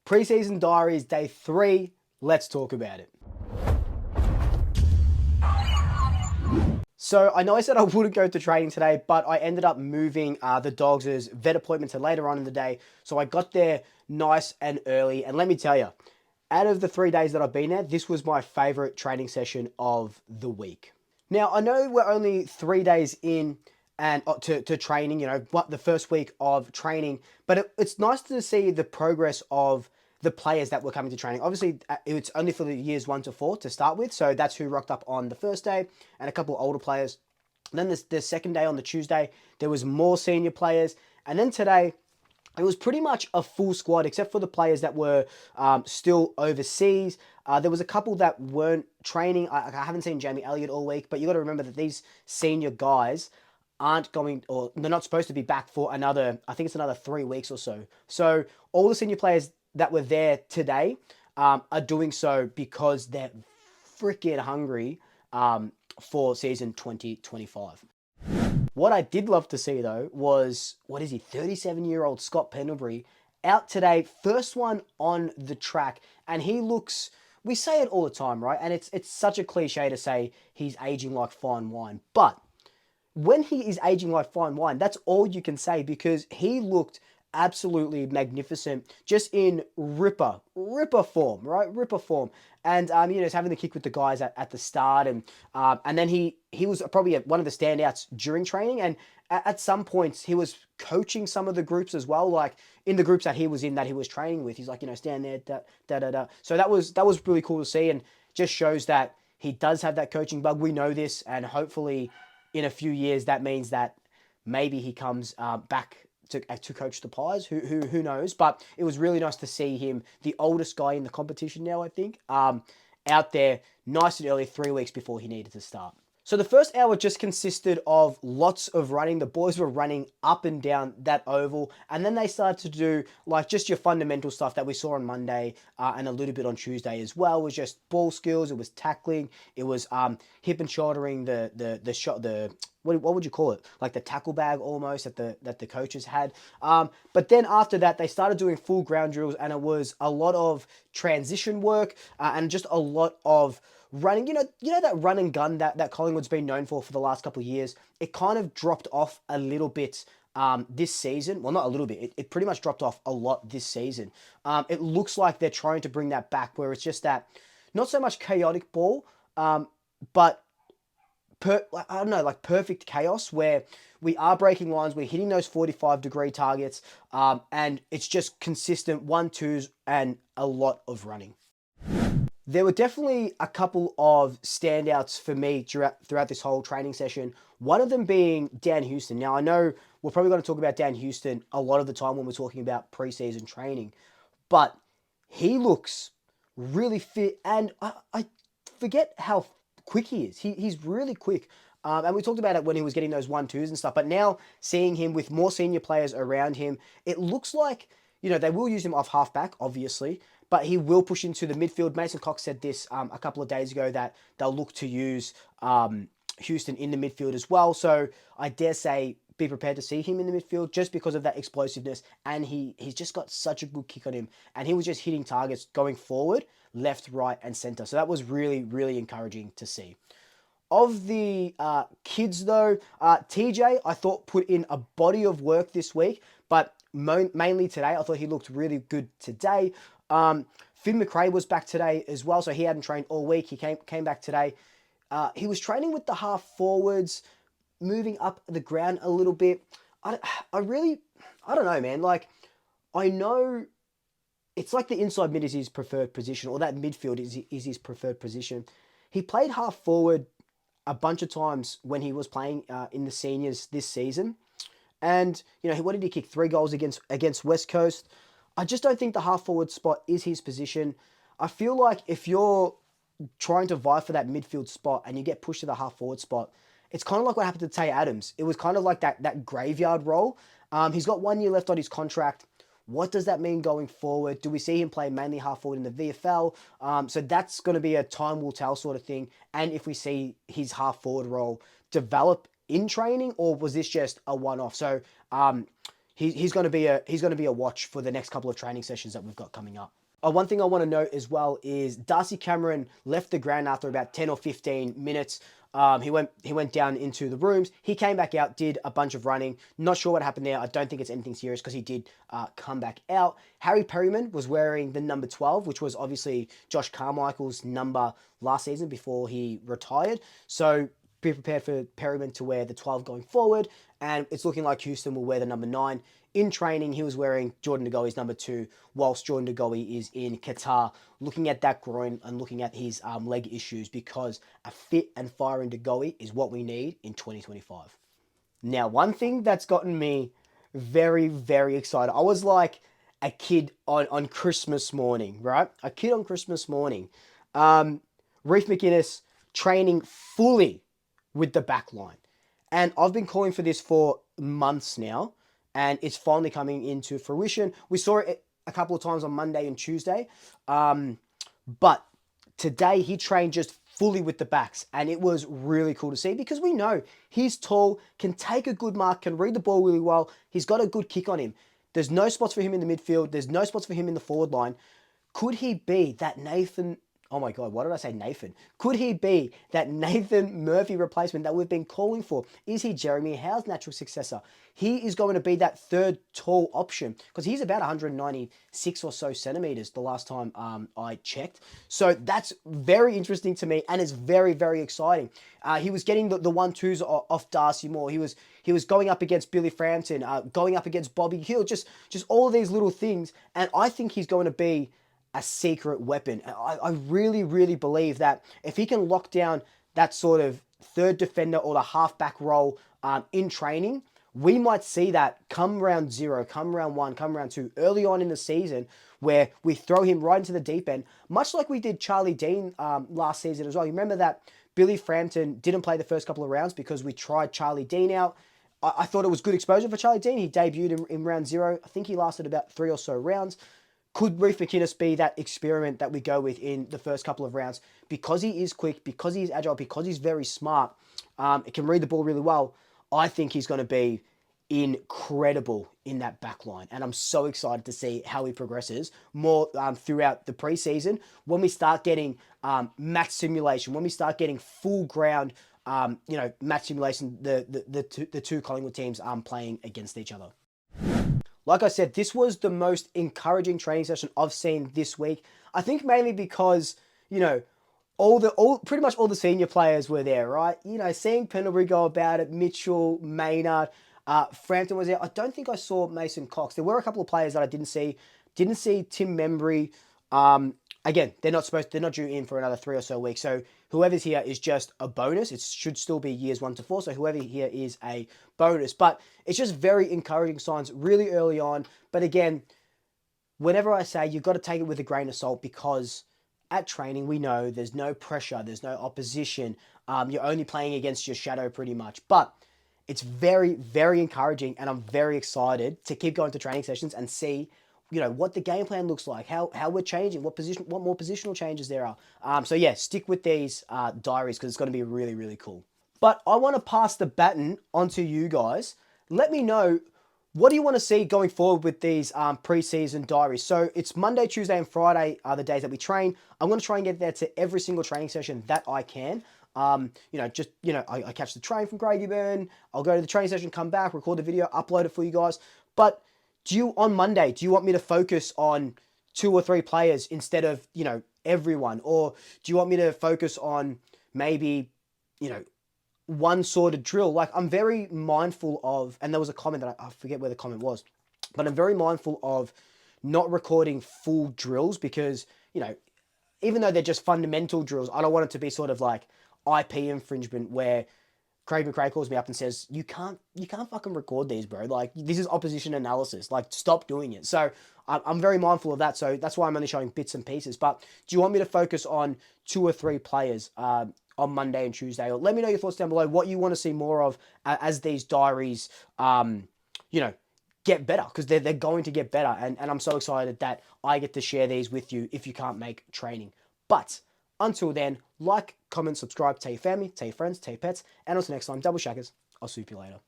Preseason Diaries, day 3. Let's talk about it. So I know I said I wouldn't go to training today, but I ended up moving the dogs' vet appointment to later on in the day. So I got there nice and early. And let me tell you, out of the 3 days that I've been there, this was my favorite training session of the week. Now, I know we're only 3 days in and to training, what the first week of training, but it's nice to see the progress of the players that were coming to training. Obviously, it's only for the years 1 to 4 to start with, so that's who rocked up on the first day, and a couple of older players. And then the second day on the Tuesday, there was more senior players, and then today, it was pretty much a full squad, except for the players that were still overseas. There was a couple that weren't training. I haven't seen Jamie Elliott all week, but you got to remember that these senior guys aren't going, or they're not supposed to be back for I think it's another 3 weeks or so. So all the senior players that were there today are doing so because they're freaking hungry for season 2025. What I did love to see, though, was, 37-year-old Scott Pendlebury out today, first one on the track, and he looks, we say it all the time, right? And it's such a cliche to say he's aging like fine wine, but when he is aging like fine wine, that's all you can say, because he looked absolutely magnificent, just in ripper form, right? Ripper form. And, he's having the kick with the guys at the start. And then he was probably one of the standouts during training. And at some points, he was coaching some of the groups as well, like in the groups that he was in, that he was training with. He's like, stand there, da. So that was really cool to see, and just shows that he does have that coaching bug. We know this, and hopefully in a few years, that means that maybe he comes back to coach the Pies. Who knows? But it was really nice to see him, the oldest guy in the competition now, I think, out there nice and early, 3 weeks before he needed to start. So the first hour just consisted of lots of running. The boys were running up and down that oval, and then they started to do like just your fundamental stuff that we saw on Monday and a little bit on Tuesday as well. It was just ball skills. It was tackling. It was hip and shouldering the shot, what would you call it? Like the tackle bag almost that the coaches had. But then after that, they started doing full ground drills, and it was a lot of transition work and just a lot of running. You know that run and gun that Collingwood's been known for the last couple of years. It kind of dropped off a little bit this season. Well, not a little bit. It pretty much dropped off a lot this season. It looks like they're trying to bring that back, where it's just that not so much chaotic ball, but perfect chaos, where we are breaking lines, we're hitting those 45-degree targets, and it's just consistent 1-2s and a lot of running. There were definitely a couple of standouts for me throughout this whole training session. One of them being Dan Houston. Now, I know we're probably going to talk about Dan Houston a lot of the time when we're talking about preseason training, but he looks really fit, and I forget how quick he is. He's really quick. And we talked about it when he was getting those 1-2s and stuff, but now seeing him with more senior players around him, it looks like, they will use him off halfback, obviously, but he will push into the midfield. Mason Cox said this a couple of days ago, that they'll look to use Houston in the midfield as well. So I dare say, be prepared to see him in the midfield, just because of that explosiveness. And he's just got such a good kick on him. And he was just hitting targets going forward, left, right, and center. So that was really, really encouraging to see. Of the kids, though, TJ, I thought, put in a body of work this week, but mainly today, I thought he looked really good today. Finn McRae was back today as well, so he hadn't trained all week. He came back today. He was training with the half forwards, moving up the ground a little bit. I don't know, man. Like, I know it's like the inside mid is his preferred position, or that midfield is his preferred position. He played half forward a bunch of times when he was playing in the seniors this season. And, what did he kick? 3 goals against West Coast. I just don't think the half forward spot is his position. I feel like if you're trying to vie for that midfield spot and you get pushed to the half forward spot, it's kind of like what happened to Tay Adams. It was kind of like that graveyard role. He's got 1 year left on his contract. What does that mean going forward? Do we see him play mainly half forward in the VFL? So that's going to be a time will tell sort of thing. And if we see his half forward role develop in training, or was this just a one-off? So he's going to be a watch for the next couple of training sessions that we've got coming up. One thing I want to note as well is Darcy Cameron left the ground after about 10 or 15 minutes. He went down into the rooms. He came back out, did a bunch of running. Not sure what happened there. I don't think it's anything serious because he did come back out. Harry Perryman was wearing the number 12, which was obviously Josh Carmichael's number last season before he retired. So be prepared for Perryman to wear the 12 going forward. And it's looking like Houston will wear the number 9. In training, he was wearing Jordan De Goey's number 2, whilst Jordan De Goey is in Qatar, looking at that groin and looking at his leg issues, because a fit and firing De Goey is what we need in 2025. Now, one thing that's gotten me very, very excited. I was like a kid on Christmas morning, right? A kid on Christmas morning. Reef McInnes training fully with the backline. And I've been calling for this for months now, and it's finally coming into fruition. We saw it a couple of times on Monday and Tuesday, but today he trained just fully with the backs, and it was really cool to see, because we know he's tall, can take a good mark, can read the ball really well. He's got a good kick on him. There's no spots for him in the midfield. There's no spots for him in the forward line. Could he be that Nathan... Oh my God, why did I say Nathan? Could he be that Nathan Murphy replacement that we've been calling for? Is he Jeremy Howe's natural successor? He is going to be that third tall option, because he's about 196 or so centimeters the last time I checked. So that's very interesting to me, and it's very, very exciting. He was getting the 1-2s off Darcy Moore. He was going up against Billy Frampton, going up against Bobby Hill, just all of these little things. And I think he's going to be a secret weapon. I really, really believe that if he can lock down that sort of third defender or the halfback role in training, we might see that come round 0, come round 1, come round 2, early on in the season, where we throw him right into the deep end, much like we did Charlie Dean last season as well. You remember that Billy Frampton didn't play the first couple of rounds because we tried Charlie Dean out. I thought it was good exposure for Charlie Dean. He debuted in round 0. I think he lasted about 3 or so rounds. Could Reef McInnes be that experiment that we go with in the first couple of rounds? Because he is quick, because he is agile, because he's very smart, it can read the ball really well. I think he's going to be incredible in that back line. And I'm so excited to see how he progresses more throughout the preseason, when we start getting match simulation, when we start getting full ground match simulation, the two Collingwood teams playing against each other. Like I said, this was the most encouraging training session I've seen this week. I think mainly because, pretty much all the senior players were there, right? Seeing Pendlebury go about it, Mitchell, Maynard, Frampton was there. I don't think I saw Mason Cox. There were a couple of players that I didn't see. Didn't see Tim Membry. Again, they're not due in for another 3 or so weeks. So whoever's here is just a bonus. It should still be years 1 to 4. So whoever here is a bonus. But it's just very encouraging signs really early on. But again, whenever I say, you've got to take it with a grain of salt, because at training, we know there's no pressure, there's no opposition. You're only playing against your shadow pretty much. But it's very, very encouraging, and I'm very excited to keep going to training sessions and see what the game plan looks like, how we're changing, what more positional changes there are. So yeah, stick with these diaries, because it's going to be really, really cool. But I want to pass the baton onto you guys. Let me know, what do you want to see going forward with these preseason diaries? So it's Monday, Tuesday, and Friday are the days that we train. I'm going to try and get there to every single training session that I can. I catch the train from Craigieburn. I'll go to the training session, come back, record the video, upload it for you guys. But on Monday, do you want me to focus on 2 or 3 players instead of, everyone? Or do you want me to focus on maybe, one sort of drill? Like, I'm very mindful of, and there was a comment that I forget where the comment was, but I'm very mindful of not recording full drills, because, even though they're just fundamental drills, I don't want it to be sort of like IP infringement where Craig McRae calls me up and says, you can't fucking record these, bro. Like, this is opposition analysis. Like, stop doing it. So I'm very mindful of that. So that's why I'm only showing bits and pieces. But do you want me to focus on 2 or 3 players on Monday and Tuesday? Or let me know your thoughts down below, what you want to see more of as these diaries, get better, because they're going to get better. And I'm so excited that I get to share these with you if you can't make training. But until then, like, comment, subscribe, tell your family, tell your friends, tell your pets, and until next time, double shackers, I'll swoop you later.